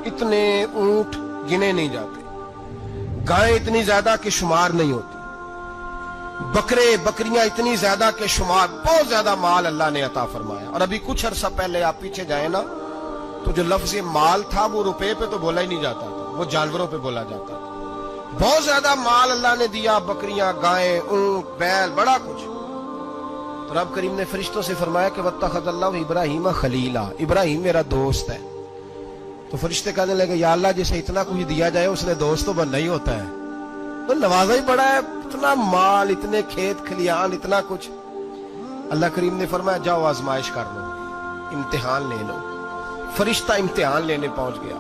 इतने ऊंट गिने नहीं जाते, गायें इतनी ज्यादा कि शुमार नहीं होती, बकरे बकरियां इतनी ज्यादा के शुमार, बहुत ज्यादा माल अल्लाह ने अता फरमाया। और अभी कुछ अरसा पहले आप पीछे जाए ना, तो जो लफ्ज माल था वो रुपए पे तो बोला ही नहीं जाता था, वो जानवरों पे बोला जाता था। बहुत ज्यादा माल अल्लाह ने दिया, बकरियां, गायें, ऊंट, बैल, बड़ा कुछ। तो रब करीम ने फरिश्तों से फरमाया कि वत्तखज़ल्लाहु इब्राहीम खलीला, इब्राहिम मेरा दोस्त है। तो फरिश्ते कहने लगे, या अल्लाह जिसे इतना कुछ दिया जाए उसने दोस्त तो बनना ही होता है, तो नवाजा ही बड़ा है, इतना माल, इतने खेत खलियान, इतना कुछ। अल्लाह करीम ने फरमाया जाओ आजमाइश कर लो, इम्तिहान ले लो। फरिश्ता इम्तिहान लेने पहुंच गया।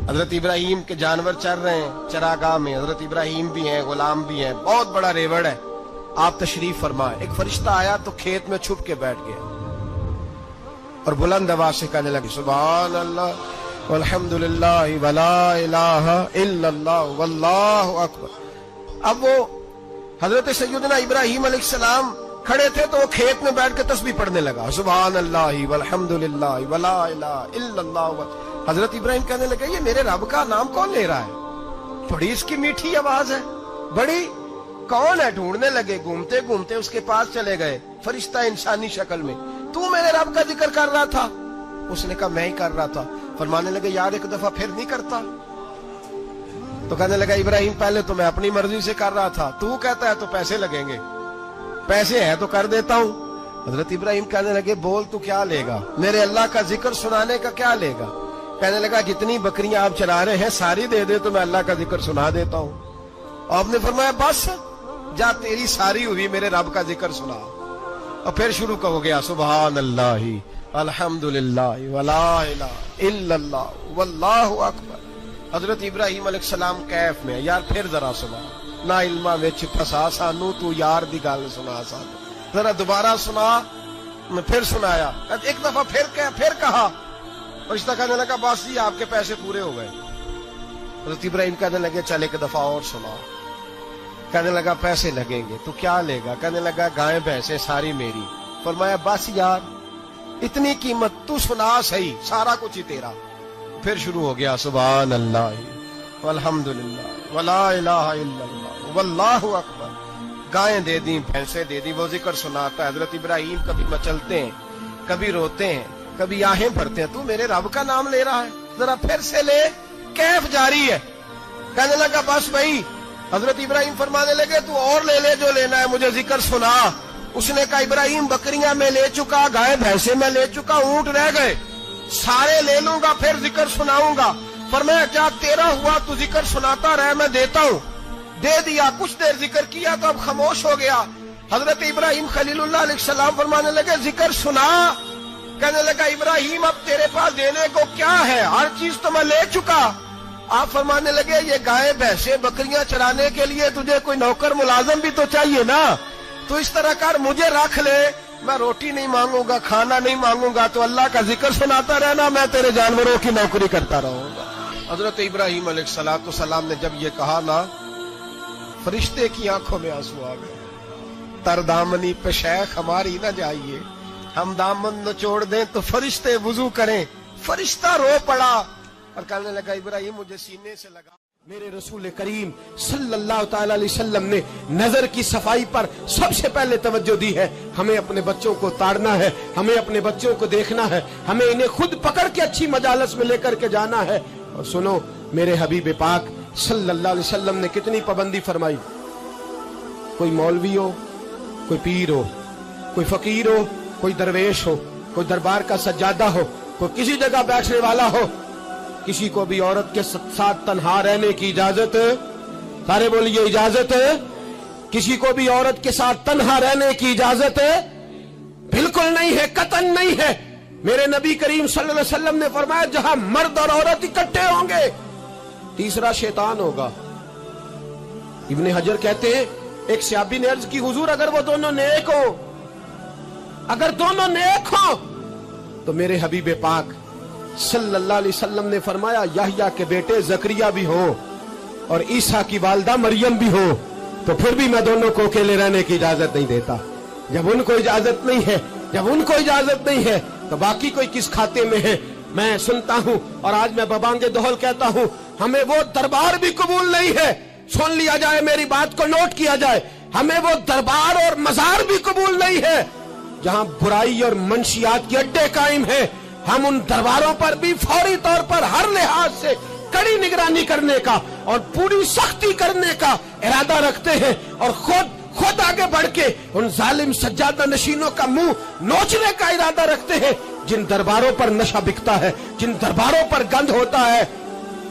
हजरत इब्राहिम के जानवर चर रहे हैं चरागाह में, हजरत इब्राहिम भी हैं, गुलाम भी हैं, बहुत बड़ा रेवड़ है। आप तशरीफ फरमाए। एक फरिश्ता आया तो खेत में छुप के बैठ गया और बुलंद आवाज से कहने लगे, सुभान अल्लाह वल्हम्दुलिल्लाह वला इलाहा इल्लल्लाह वल्लाहु अकबर। अब वो हजरत सैयदना इब्राहिम अलैहिस्सलाम खड़े थे तो वो खेत में बैठ के तस्बीह पढ़ने लगा, सुभान अल्लाह वल्हम्दुलिल्लाह वला इलाहा इल्लल्लाह। हजरत इब्राहिम कहने लगे, ये मेरे रब का नाम कौन ले रहा है, बड़ी इसकी मीठी आवाज है, बड़ी, कौन है? ढूंढने लगे, घूमते घूमते उसके पास चले गए, फरिश्ता इंसानी शक्ल में, तू मेरे रब का जिक्र कर रहा था? उसने कहा मैं ही कर रहा था। फरमाने लगे, यार एक दफा फिर नहीं करता? तो कहने लगा, इब्राहिम पहले तो मैं अपनी मर्जी से कर रहा था, तू कहता है तो पैसे लगेंगे, पैसे है तो कर देता हूं। हजरत इब्राहिम कहने लगे, बोल तू क्या लेगा, मेरे अल्लाह का जिक्र सुनाने का क्या लेगा? कहने लगा, जितनी बकरियां आप चला रहे हैं सारी दे दे तो मैं अल्लाह का जिक्र सुना देता हूं। आपने फरमाया, बस जा, तेरी सारी हुई, मेरे रब का जिक्र सुना। और फिर शुरू हो गया, सुभान अल्लाह अल्हम्दुलिल्लाह वला इलाहा इल्लल्लाह वल्लाहु अकबर। हजरत इब्राहिम अलैहिस्सलाम कैफ में, यार फिर जरा सुना, ना इल्मा विच फसा सानू, तू यार दी गल सुना सानू, जरा दोबारा सुना। मैं फिर सुनाया, एक दफा फिर कहा। फरिश्ता कहने लगा, बस जी आपके पैसे पूरे हो गए। हजरत इब्राहिम कहने लगे, चल एक दफा और सुना। कहने लगा, पैसे लगेंगे, तो क्या लेगा? कहने लगा, गाय भैंसे सारी मेरी। फरमाया, बस यार इतनी कीमत, तू सुना सही, सारा कुछ ही तेरा। फिर शुरू हो गया, सुभान अल्लाह वल्हम्दुलिल्लाह वला इलाहा इल्लल्लाह वल्लाहु अकबर। गायें दे दी, भैंसे दे दी, वो जिक्र सुनाता है। हजरत इब्राहिम कभी मचलते हैं, कभी रोते हैं, कभी आहें भरते हैं, तू मेरे रब का नाम ले रहा है, जरा फिर से ले। कैफ जारी है। कहने लगा, बस भाई। हजरत इब्राहिम फरमाने लगे, तू और ले ले जो लेना है, मुझे जिक्र सुना। उसने कहा, इब्राहिम बकरियां मैं ले चुका, गाय भैंसे मैं ले चुका, ऊंट रह गए, सारे ले लूंगा, फिर जिक्र सुनाऊंगा। फरमाया, क्या तेरा हुआ, तू जिक्र सुनाता रहे, मैं देता हूं। दे दिया, कुछ देर जिक्र किया तो अब खामोश हो गया। हजरत इब्राहिम खलीलुल्लाह अलैहिस्सलाम फरमाने लगे, जिक्र सुना। कहने लगा, इब्राहिम अब तेरे पास देने को क्या है, हर चीज तो मैं ले चुका। आप फरमाने लगे, ये गाय भैंसे बकरियां चराने के लिए तुझे कोई नौकर मुलाजम भी तो चाहिए ना, तो इस तरह कर, मुझे रख ले, मैं रोटी नहीं मांगूंगा, खाना नहीं मांगूंगा, तो अल्लाह का जिक्र सुनाता रहना, मैं तेरे जानवरों की नौकरी करता रहूंगा। हजरत इब्राहिम अलैहिस्सलाम ने जब ये कहा ना, फरिश्ते की आंखों में आंसू आ गए। तरदामनी पे शेख हमारी ना जाइए, हम दामन निचोड़ दें तो फरिश्ते वुजू करें। फरिश्ता रो पड़ा और कहने लगा, इब्राहिम मुझे सीने से लगा। मेरे रसूल करीम सल्लल्लाहु ताला अलैहि वसल्लम ने नजर की सफाई पर सबसे पहले तवज्जो दी है। हमें अपने बच्चों को ताड़ना है, हमें अपने बच्चों को देखना है, हमें इन्हें खुद पकड़ के अच्छी मजालस में लेकर के जाना है। और सुनो, मेरे हबीब पाक सल्लल्लाहु अलैहि वसल्लम ने कितनी पाबंदी फरमाई। कोई मौलवी हो, कोई पीर हो, कोई फकीर हो, कोई दरवेश हो, कोई दरबार का सज्जादा हो, कोई किसी जगह बैठने वाला हो, किसी को भी औरत के साथ तन्हा रहने की इजाजत, सारे बोलिए इजाजत है। किसी को भी औरत के साथ तन्हा रहने की इजाजत बिल्कुल नहीं है, कतन नहीं है। मेरे नबी करीम सल्लल्लाहु अलैहि वसल्लम ने फरमाया, जहां मर्द और औरत इकट्ठे होंगे, तीसरा शैतान होगा। इब्ने हजर कहते हैं, एक सहाबी ने अर्ज की, हुजूर अगर वो दोनों नेक हो, अगर दोनों नेक हो, तो मेरे हबीब पाक सल्लल्लाहु अलैहि वसल्लम ने फरमाया, याह्या के बेटे जकरिया भी हो और ईसा की वालदा मरियम भी हो, तो फिर भी मैं दोनों को अकेले रहने की इजाजत नहीं देता। जब उनको इजाजत नहीं है, जब उनको इजाजत नहीं है, तो बाकी कोई किस खाते में है, میں سنتا ہوں اور آج میں ببانگ دہل کہتا ہوں، ہمیں وہ دربار بھی قبول نہیں ہے، سن لیا جائے، میری بات کو نوٹ کیا جائے، ہمیں وہ دربار اور مزار بھی قبول نہیں ہے جہاں برائی اور منشیات کے اڈے قائم ہیں۔ ہم ان درباروں پر بھی فوری طور پر ہر لحاظ سے کڑی نگرانی کرنے کا اور پوری سختی کرنے کا ارادہ رکھتے ہیں، اور خود آگے بڑھ کے ان ظالم سجادہ نشینوں کا منہ نوچنے کا ارادہ رکھتے ہیں جن درباروں پر نشہ بکتا ہے، جن درباروں پر گند ہوتا ہے۔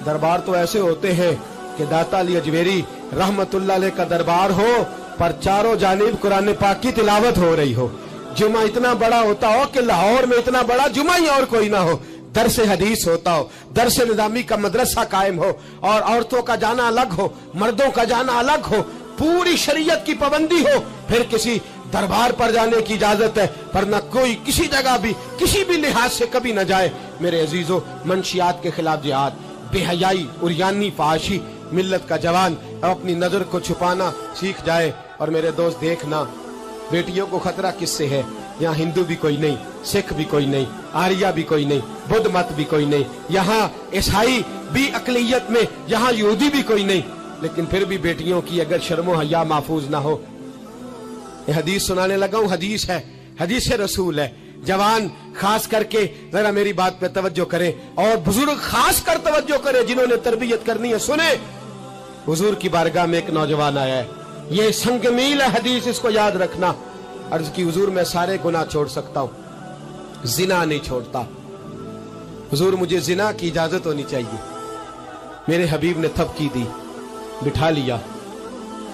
دربار تو ایسے ہوتے ہیں کہ داتا علی اجمیری رحمت اللہ علیہ کا دربار ہو پر چاروں جانب قرآن پاک کی تلاوت ہو رہی ہو، جمعہ اتنا بڑا ہوتا ہو کہ لاہور میں اتنا بڑا جمعہ ہی اور کوئی نہ ہو، درس حدیث ہوتا ہو، درس نظامی کا مدرسہ قائم ہو، اور عورتوں کا جانا الگ ہو، مردوں کا جانا الگ ہو، پوری شریعت کی پابندی ہو، پھر کسی دربار پر جانے کی اجازت ہے، ورنہ کوئی کسی جگہ بھی کسی بھی لحاظ سے کبھی نہ جائے۔ میرے عزیزو، منشیات کے خلاف جہاد، بے حیائی، عریانی، فحاشی، ملت کا جوان اپنی نظر کو چھپانا سیکھ جائے۔ اور میرے دوست دیکھنا، بیٹیوں کو خطرہ کس سے ہے؟ یہاں ہندو بھی کوئی نہیں، سکھ بھی کوئی نہیں، آریہ بھی کوئی نہیں، بدھ مت بھی کوئی نہیں، یہاں عیسائی بھی اقلیت میں، یہاں یہودی بھی کوئی نہیں، لیکن پھر بھی بیٹیوں کی اگر شرم و حیا محفوظ نہ ہو۔ یہ حدیث سنانے لگا ہوں، حدیث ہے، حدیث رسول ہے۔ جوان خاص کر کے ذرا میری بات پہ توجہ کریں، اور بزرگ خاص کر توجہ کریں جنہوں نے تربیت کرنی ہے۔ سنیں، حضور کی بارگاہ میں ایک نوجوان آیا ہے، یہ سنگ میل ہے حدیث، اس کو یاد رکھنا۔ عرض کی، حضور میں سارے گناہ چھوڑ سکتا ہوں، زنا نہیں چھوڑتا۔ حضور مجھے زنا کی اجازت ہونی چاہیے۔ میرے حبیب نے تھپکی دی، بٹھا لیا۔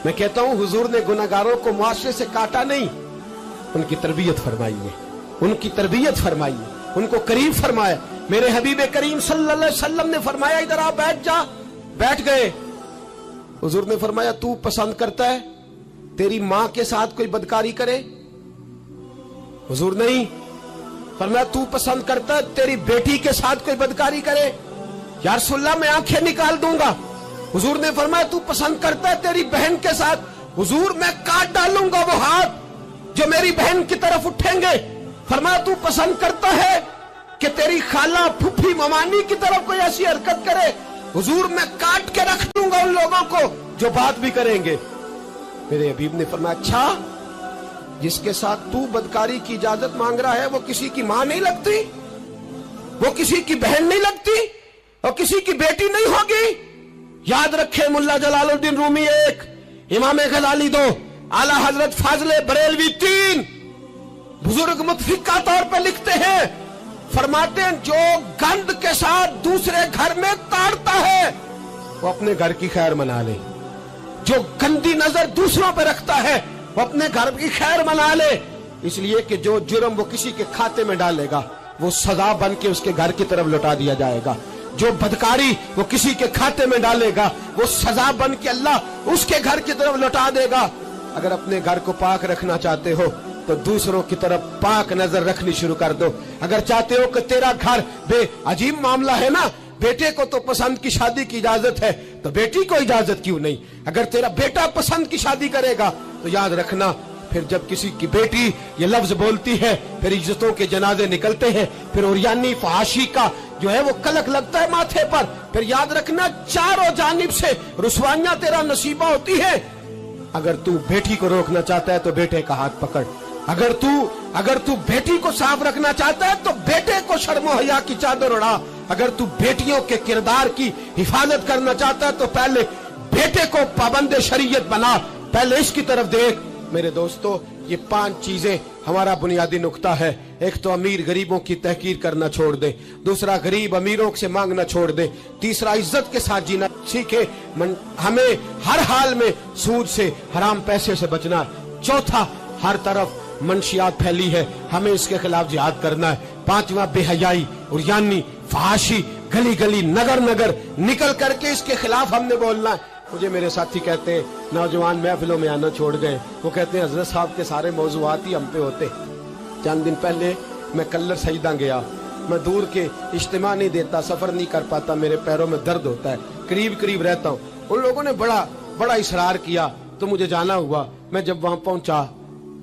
میں کہتا ہوں حضور نے گناہگاروں کو معاشرے سے کاٹا نہیں، ان کی تربیت فرمائی ہے، ان کی تربیت فرمائی ہے، ان کو قریب فرمایا۔ میرے حبیب کریم صلی اللہ علیہ وسلم نے فرمایا ادھر آ، بیٹھ جا، بیٹھ گئے۔ حضور نے فرمایا تو پسند کرتا ہے تیری ماں کے ساتھ کوئی بدکاری کرے؟ حضور نہیں۔ فرمایا تو پسند کرتا ہے تیری بیٹی کے ساتھ کوئی بدکاری کرے؟ یا رسول اللہ میں آنکھیں نکال دوں گا۔ حضور نے فرمایا تو پسند کرتا ہے تیری بہن کے ساتھ؟ حضور میں کاٹ ڈالوں گا وہ ہاتھ جو میری بہن کی طرف اٹھیں گے۔ فرمایا تو پسند کرتا ہے کہ تیری خالہ، پھوپھی، ممانی کی طرف کوئی ایسی حرکت کرے؟ حضور میں کاٹ کے رکھ دوں گا ان لوگوں کو جو بات بھی کریں گے۔ میرے حبیب نے فرمایا اچھا، جس کے ساتھ تو بدکاری کی اجازت مانگ رہا ہے وہ کسی کی ماں نہیں لگتی، وہ کسی کی بہن نہیں لگتی، اور کسی کی بیٹی نہیں ہوگی؟ یاد رکھے، ملا جلال الدین رومی 1، امام غزالی 2، اعلی حضرت فاضل بریلوی 3، بزرگ متفقہ طور پہ لکھتے ہیں، فرماتے ہیں جو گند کے ساتھ دوسرے گھر میں تاڑتا ہے وہ اپنے گھر کی خیر منا لے، جو گندی نظر دوسروں پہ رکھتا ہے وہ اپنے گھر کی خیر منا لے، اس لیے کہ جو جرم وہ کسی کے کھاتے میں ڈالے گا وہ سزا بن کے اس کے گھر کی طرف لوٹا دیا جائے گا، جو بدکاری وہ کسی کے کھاتے میں ڈالے گا وہ سزا بن کے اللہ اس کے گھر کی طرف لوٹا دے گا۔ اگر اپنے گھر کو پاک رکھنا چاہتے ہو تو دوسروں کی طرف پاک نظر رکھنی شروع کر دو۔ اگر چاہتے ہو کہ تیرا گھر بے عجیب معاملہ ہے نا، بیٹے کو تو پسند کی شادی کی اجازت ہے تو بیٹی کو اجازت کیوں نہیں؟ اگر تیرا بیٹا پسند کی شادی کرے گا تو یاد رکھنا پھر جب کسی کی بیٹی یہ لفظ بولتی ہے پھر عزتوں کے جنازے نکلتے ہیں، پھر عریانی فحاشی کا جو ہے وہ کلک لگتا ہے ماتھے پر، پھر یاد رکھنا چاروں جانب سے رسوائیاں تیرا نصیبہ ہوتی ہے۔ اگر تو بیٹی کو روکنا چاہتا ہے تو بیٹے کا ہاتھ پکڑ، اگر تو بیٹی کو صاف رکھنا چاہتا ہے تو بیٹے کو شرم و حیا کی چادر اڑا، اگر تو بیٹیوں کے کردار کی حفاظت کرنا چاہتا ہے تو پہلے بیٹے کو پابند شریعت بنا، پہلے اس کی طرف دیکھ۔ میرے دوستو، یہ 5 چیزیں ہمارا بنیادی نقطہ ہے۔ ایک تو امیر غریبوں کی تحقیر کرنا چھوڑ دے، دوسرا غریب امیروں سے مانگنا چھوڑ دے، تیسرا عزت کے ساتھ جینا سیکھے، ہمیں ہر حال میں سود سے، حرام پیسے سے بچنا، چوتھا ہر طرف منشیات پھیلی ہے، ہمیں اس کے خلاف جہاد کرنا ہے، پانچواں بے حیائی، عریانی، فحاشی، گلی گلی، نگر نگر نکل کر کے اس کے خلاف ہم نے بولنا ہے۔ مجھے میرے ساتھی کہتے ہیں نوجوان محفلوں میں آنا چھوڑ گئے، وہ کہتے ہیں حضرت صاحب کے سارے موضوعات ہی ہم پہ ہوتے۔ چند دن پہلے میں کلر سجدہ گیا، میں دور کے اجتماع نہیں دیتا، سفر نہیں کر پاتا، میرے پیروں میں درد ہوتا ہے، قریب رہتا ہوں۔ ان لوگوں نے بڑا اصرار کیا تو مجھے جانا ہوا۔ میں جب وہاں پہنچا،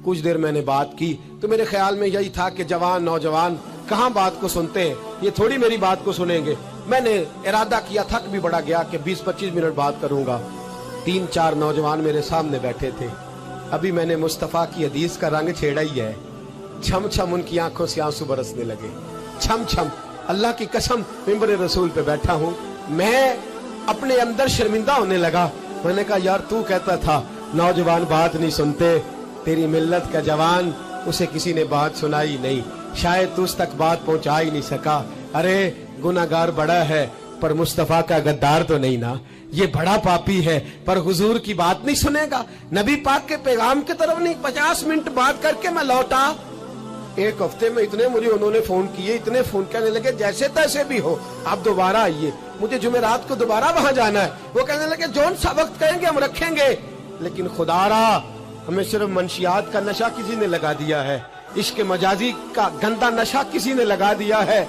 کچھ دیر میں نے بات کی تو میرے خیال میں یہی تھا کہ نوجوان कहाँ बात को सुनते हैं, ये थोड़ी मेरी बात को सुनेंगे। मैंने इरादा किया, थक भी बड़ा गया कि 20-25 मिनट बात करूंगा। 3-4 नौजवान मेरे सामने बैठे थे। अभी मैंने मुस्तफा की हदीस का रंग छेड़ा ही है। छम छम उनकी आंखों से आंसू बरसने लगे, छम छम। अल्लाह की कसम, मिंबर रसूल पे बैठा हूं, मैं अपने अंदर शर्मिंदा होने लगा। मैंने कहा यार, तू कहता था नौजवान बात नहीं सुनते, तेरी मिल्लत का जवान, उसे किसी ने बात सुनाई नहीं, शायद तू उस तक बात पहुंचा ही नहीं सका। अरे गुनाहगार बड़ा है पर मुस्तफा का गद्दार तो नहीं ना। ये बड़ा पापी है पर हुजूर की बात नहीं सुनेगा, नबी पाक के पैगाम की तरफ नहीं। 50 मिनट बात करके मैं लौटा। एक हफ्ते में इतने मुझे उन्होंने फोन किए, इतने फोन करने लगे, जैसे तैसे भी हो आप दोबारा आइए, मुझे जुमेरात को दोबारा वहां जाना है। वो कहने लगे जौन सा वक्त कहेंगे हम रखेंगे, लेकिन खुदारा हमें सिर्फ मंशियात का नशा किसी ने लगा दिया है, इश्क मजाजी का गंदा नशा किसी ने लगा दिया है।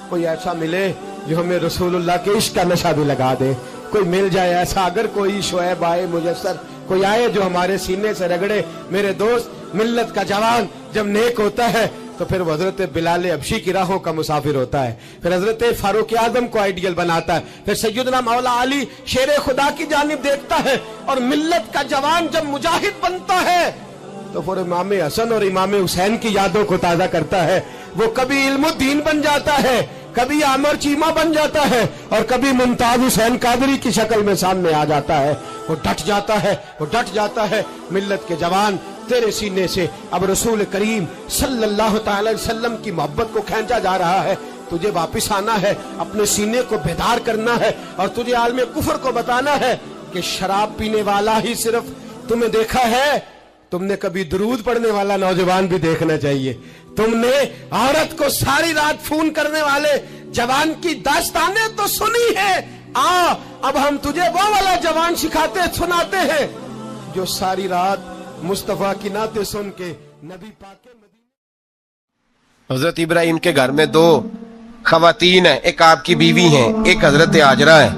कोई ऐसा मिले जो हमें रसूलुल्लाह के इश्क का नशा भी लगा दे, कोई मिल जाए ऐसा। अगर कोई शोएब आए, मुजस्सर कोई आए जो हमारे सीने से रगड़े। मेरे दोस्त, मिल्लत का जवान जब नेक होता है तो फिर वो हजरत बिलाल हबशी की राहों का मुसाफिर होता है, फिर हजरत फारूक आजम को आइडियल बनाता है, फिर सैयदना मौला अली शेर खुदा की जानिब देखता है। और मिल्लत का जवान जब मुजाहिद बनता है तो फिर इमाम हसन और इमाम हुसैन की यादों को ताजा करता है। वो कभी इल्मुद्दीन बन जाता है, कभी आमर चीमा बन जाता है, और कभी मुमताज हुसैन कादरी की शक्ल में सामने आ जाता है। वो डट जाता है, वो डट जाता है। मिल्लत के जवान, तेरे सीने से अब रसूल करीम सल्लल्लाहु अलैहि वसल्लम की मोहब्बत को खींचा जा रहा है। तुझे वापिस आना है, अपने सीने को बेदार करना है, और तुझे आलम कुफर को बताना है कि शराब पीने वाला ही सिर्फ तुम्हें देखा है, तुमने कभी दुरूद पढ़ने वाला नौजवान भी देखना चाहिए। तुमने औरत को सारी रात फोन करने वाले जवान की दास्तानें तो सुनी है। अब हम तुझे वो वाला जवान सिखाते सुनाते हैं जो सारी रात मुस्तफा की नाते सुन के नबी पाक के मदीने। हजरत इब्राहिम के घर में 2 खवातीन हैं, एक आपकी बीवी हैं, एक हजरत आजरा है।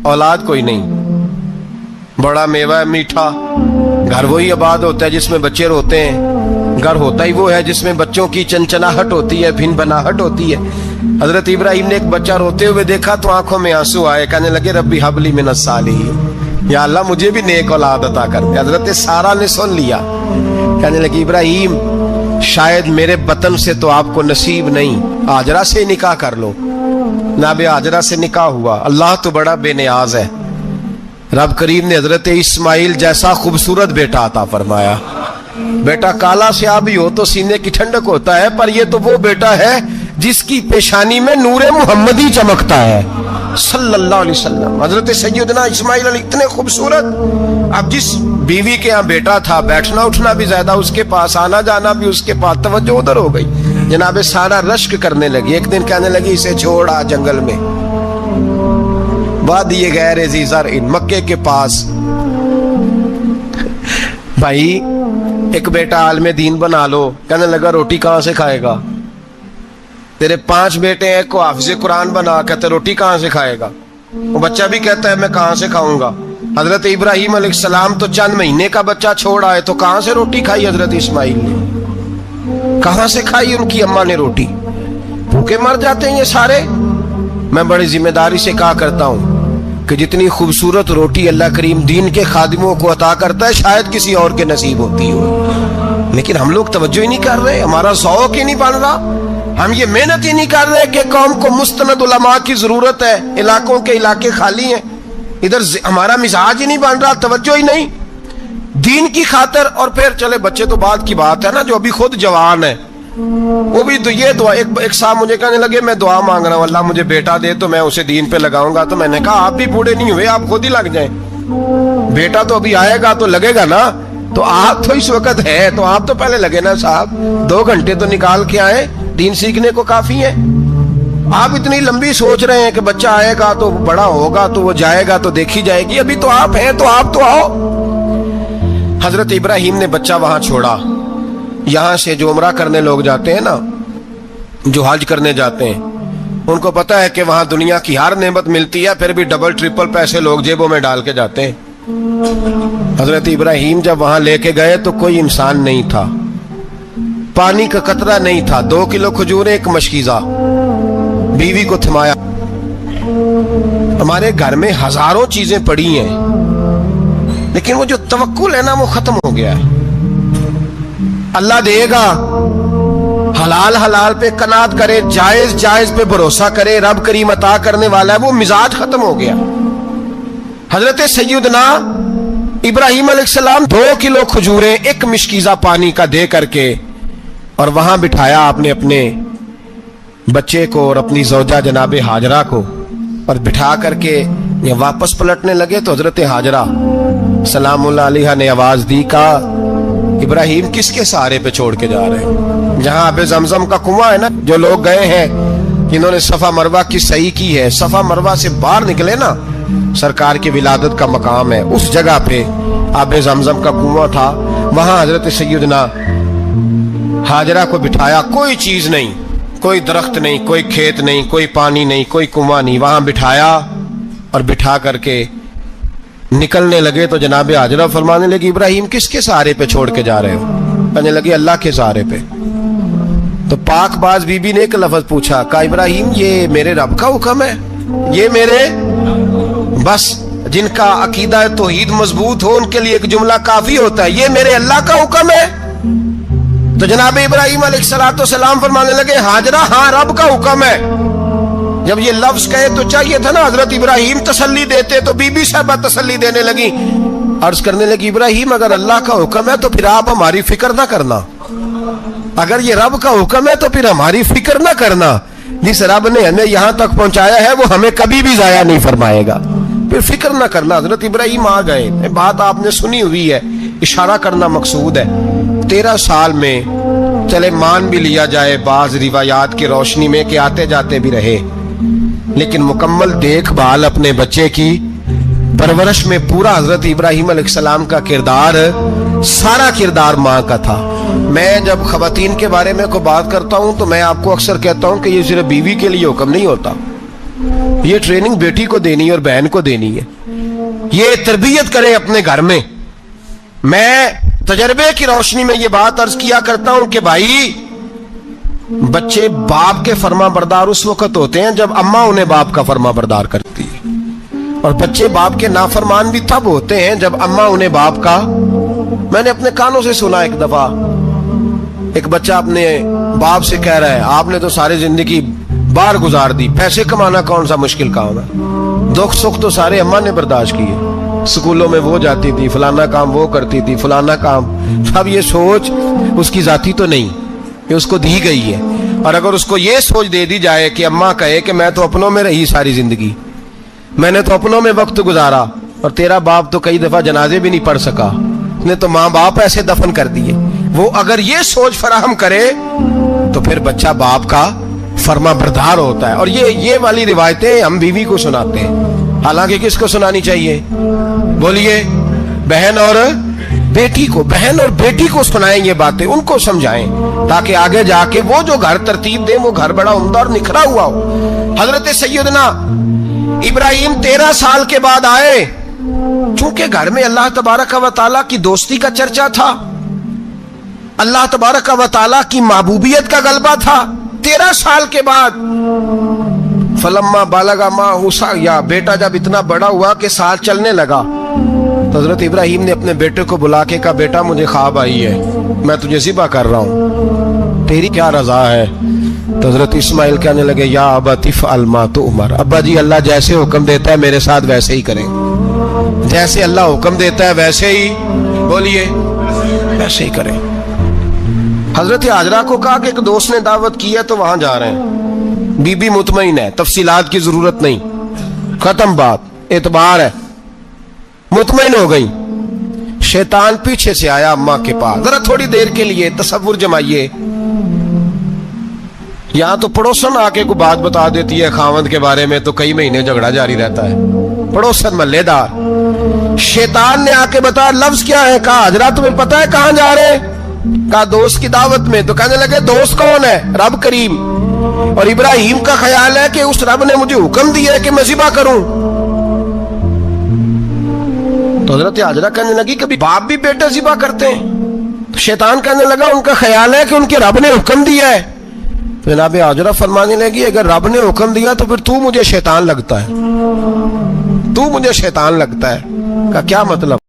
औलाद कोई नहीं, बड़ा मेवा है मीठा। घर वही आबाद होता है जिसमें बच्चे रोते हैं, घर होता ही वो है जिसमें बच्चों की चंचनाहट होती है, भिन बनाहट होती है। हजरत इब्राहिम ने एक बच्चा रोते हुए देखा तो आंखों में आंसू आए, कहने लगे रब्बी हबली मिनस सालिहीन, या अल्लाह मुझे भी नेक औलाद अता कर दे। हजरत सारा ने सुन लिया, कहने लगी इब्राहिम शायद मेरे बतन से तो आपको नसीब नहीं, आजरा से निकाह कर लो। नाबे आजरा से निकाह हुआ। अल्लाह तो बड़ा बेनियाज है, रब करीम ने हजरत इस्माइल जैसा खूबसूरत बेटा अता फरमाया। बेटा काला स्याह भी हो तो सीने की ठंडक होता है, पर ये तो वो बेटा है जिसकी पेशानी में नूरे मुहम्मदी चमकता है सल्लल्लाहु अलैहि वसल्लम। हजरत सैयदना इस्माइल अली इतने खूबसूरत। अब जिस बीवी के यहाँ बेटा था, बैठना उठना भी ज्यादा उसके पास, आना जाना भी उसके पास, तवज्जो उधर हो गई। जनाबे सारा रश्क करने लगी। एक दिन कहने लगी इसे छोड़ आ जंगल में, वादिये गैर ज़ीज़र इन मक्के के पास। भाई एक बेटा आलम दीन बना लो। कहने लगा रोटी कहां से खाएगा? तेरे 5 बेटे हैं, को हाफिज़ कुरान बना, कहते रोटी कहां से खाएगा? वो बच्चा भी कहता है मैं कहां से खाऊंगा। हजरत इब्राहिम अलैहिस्सलाम तो चंद महीने का बच्चा छोड़ आए, तो कहां से रोटी खाई हजरत इस्माइल ने? कहां से खाई उनकी अम्मा ने रोटी? भूखे मर जाते हैं ये सारे। मैं बड़ी जिम्मेदारी से कहा करता हूं कि जितनी खूबसूरत रोटी अल्लाह करीम दीन के खादिमों को अता करता है शायद किसी और के नसीब होती हो, लेकिन हम लोग तवज्जो ही नहीं कर रहे, हमारा शौक ही नहीं बन रहा, हम ये मेहनत ही नहीं कर रहे कि कौम को मुस्तनद उलमा की जरूरत है। इलाकों के इलाके खाली हैं, इधर हमारा मिजाज ही नहीं बन रहा, तवज्जो ही नहीं दीन की खातर। और फिर चले बच्चे तो बात की बात है ना, जो अभी खुद जवान है वो भी तो ये दुआ। एक साहब मुझे कहने लगे मैं दुआ मांग रहा हूँ, अल्लाह मुझे बेटा दे तो मैं उसे दीन पे लगाऊंगा। तो मैंने कहा आप भी बूढ़े नहीं हुए, आप खुद ही लग जाएं। बेटा तो अभी आएगा तो लगेगा ना, तो आप तो इस वक्त है तो आप तो पहले लगे ना साहब। 2 घंटे तो निकाल के आए, दीन सीखने को काफी है। आप इतनी लंबी सोच रहे हैं कि बच्चा आएगा तो बड़ा होगा तो वो जाएगा तो देखी जाएगी, अभी तो आप हैं तो आप तो आओ। हजरत इब्राहिम ने बच्चा वहां छोड़ा। यहां से जो उम्रा करने लोग जाते हैं ना, जो हज करने जाते हैं, उनको पता है कि वहां दुनिया की हर नेमत मिलती है, फिर भी डबल ट्रिपल पैसे लोग जेबों में डाल के जाते हैं। हजरत इब्राहिम जब वहां लेके गए तो कोई इंसान नहीं था, पानी का कतरा नहीं था, 2 किलो खजूरें, एक मशकीज़ा, बीवी को थमाया। हमारे घर में हजारों चीजें पड़ी हैं, लेकिन वो जो तवक्कुल है ना, वो खत्म हो गया है। अल्लाह देगा, हलाल हलाल पे कनात करे, जायज जायज पे भरोसा करे, रब करीम अता करने वाला है, वो मिजाज खत्म हो गया। हजरत सैयदना इब्राहिम अलैहिस्सलाम 2 किलो खजूरें, एक मिशकीज़ा पानी का दे करके, और वहां बिठाया आपने अपने बच्चे को और अपनी ज़ौजा जनाबे हाजरा को, और बिठा करके ये वापस पलटने लगे तो हजरत हाजरा सलामुल्लाह अलैहा ने आवाज दी, कहा इब्राहिम किसके सहारे पे छोड़ के जा रहे हैं? जहां आबे जमजम का कुआं है ना, जो लोग गए हैं, इन्होंने सफा मरवा की सही की है, सफा मरवा से बाहर निकले ना, सरकार की विलादत का मकाम है, उस जगह पे आबे जमजम का कुआं था, वहां हजरत सैयदना हाजरा को बिठाया। कोई चीज नहीं, कोई दरख्त नहीं, कोई खेत नहीं, कोई पानी नहीं, कोई कुआं नहीं, वहां बिठाया और बिठा करके निकलने लगे तो जनाबे हाजरा फरमाने लगी, इब्राहिम किसके सहारे पे छोड़ के जा रहे हो? कहने लगी अल्लाह के सहारे पे। तो पाकबाज बीबी ने एक लफ्ज पूछा, कहा इब्राहिम ये मेरे रब का हुक्म है, ये मेरे, बस जिनका अकीदा तौहीद मजबूत हो उनके लिए एक जुमला काफी होता है, ये मेरे अल्लाह का हुक्म है। तो जनाब इब्राहिम अलैहिस्सलाम फरमाने लगे, हाजरा हाँ रब का हुक्म है। जब ये लफ्ज कहे तो चाहिए था ना हजरत इब्राहिम तसल्ली देते, तो बीबी साहबा तसल्ली देने लगी, अर्ज करने लगी, इब्राहिम अगर अल्लाह का हुक्म है तो फिर आप हमारी फिक्र ना करना, अगर ये रब का हुक्म है तो फिर हमारी फिक्र ना करना, जिस रब ने हमें यहाँ तक पहुंचाया है वो हमें कभी भी जाया नहीं फरमाएगा, फिर फिक्र ना करना। हजरत इब्राहिम आ गए, बात आपने सुनी हुई है, इशारा करना मकसूद है। 13 साल में चले मान भी लिया जाए बाज रिवायात की रोशनी में कि आते जाते भी रहे, लेकिन मुकम्मल देखभाल अपने बच्चे की परवरिश में पूरा हजरत इब्राहिम अलैहिस्सलाम का किरदार, सारा किरदार माँ का था। मैं जब खवातीन के बारे में को बात करता हूँ तो मैं आपको अक्सर कहता हूँ कि ये सिर्फ बीवी के लिए हुक्म नहीं होता, ये ट्रेनिंग बेटी को देनी है और बहन को देनी है, ये तरबियत करें अपने घर में। मैं तजर्बे की रोशनी में ये बात अर्ज किया करता हूं कि भाई बच्चे बाप के फर्मा बरदार उस वक्त होते हैं जब अम्मा उन्हें बाप का फर्मा बरदार करती है, और बच्चे बाप के नाफरमान भी तब होते हैं जब अम्मा उन्हें बाप का। मैंने अपने कानों से सुना, एक दफा एक बच्चा अपने बाप से कह रहा है, आपने तो सारी जिंदगी बाहर गुजार दी, पैसे कमाना कौन सा मुश्किल काम है, दुख सुख तो सारे अम्मा ने बर्दाश्त किए, स्कूलों में वो जाती थी, फलाना काम वो करती थी, फलाना काम। अब ये सोच उसकी जाती तो नहीं, ये उसको दी गई है। और अगर उसको ये सोच दे दी जाए कि अम्मा कहे कि मैं तो अपनों में रही सारी जिंदगी, मैंने तो अपनों में वक्त गुजारा, और तेरा बाप तो कई दफा जनाजे भी नहीं पढ़ सका, उसने तो माँ बाप ऐसे दफन कर दिए, वो अगर ये सोच फराहम करे तो फिर बच्चा बाप का फर्मा बरदार होता है। और ये वाली रिवायतें हम बीवी को सुनाते हैं, हालांकि किसको सुनानी चाहिए? बोलिए, बहन और बेटी को। बहन और बेटी को सुनाएं ये बातें, उनको समझाएं, ताकि आगे जाके वो जो घर तरतीब दे वो घर बड़ा उम्दा और निखरा हुआ हो। हजरत सैयदना इब्राहिम 13 साल के बाद आए, चूंकि घर में अल्लाह तबारक व तआला की दोस्ती का चर्चा था, अल्लाह तबारक व तआला की महबूबियत का गलबा था। 13 साल के बाद फलम्मा बालगा माँ हुसा, या बेटा जब इतना बड़ा हुआ कि साथ चलने लगा, तो हजरत इब्राहिम ने अपने बेटे को बुला के कहा, बेटा मुझे ख्वाब आई है, मैं तुझे ज़िबा कर रहा हूँ, तेरी क्या रजा है? तो हजरत इस्माइल कहने लगे, या अबा तिफ़अल मा तुअमर, अब्बा जी अल्लाह जैसे हुक्म देता है मेरे साथ वैसे ही करें, जैसे अल्लाह हुक्म देता है वैसे ही, बोलिए, वैसे ही करें। हजरत हाजरा को कहा कि एक दोस्त ने दावत की है तो वहां जा रहे हैं, बीबी मुतमईन है, तफसीलात की जरूरत नहीं, खत्म बात, एतबार है, मुतमईन हो गई। शैतान पीछे से आया अम्मा के पास, जरा थोड़ी देर के लिए तसव्वुर जमाइए, यहां तो पड़ोसन आके कोई बात बता देती है खावंद के बारे में तो कई महीने झगड़ा जारी रहता है, पड़ोसन मल्लेदार। शैतान ने आके बताया लफ्ज क्या है? कहा हाजरा तुम्हें पता है कहां जा रहे हैं? कहा दोस्त की दावत में। तो कहने लगे दोस्त कौन है? रब करीम। और इब्राहिम का ख्याल है कि उस रब ने मुझे हुक्म दिया है कि मैं ज़िबा करूं। तो हजरत हाजरा कहने लगी कभी बाप भी बेटे ज़िबा करते हैं? تو شیطان کہنے لگا ان کا خیال ہے کہ ان کے رب نے حکم دیا ہے. تو جناب حاجرہ فرمانے لگی اگر رب نے حکم دیا تو پھر تو مجھے شیطان لگتا ہے, تو مجھے شیطان لگتا ہے. کا کیا مطلب؟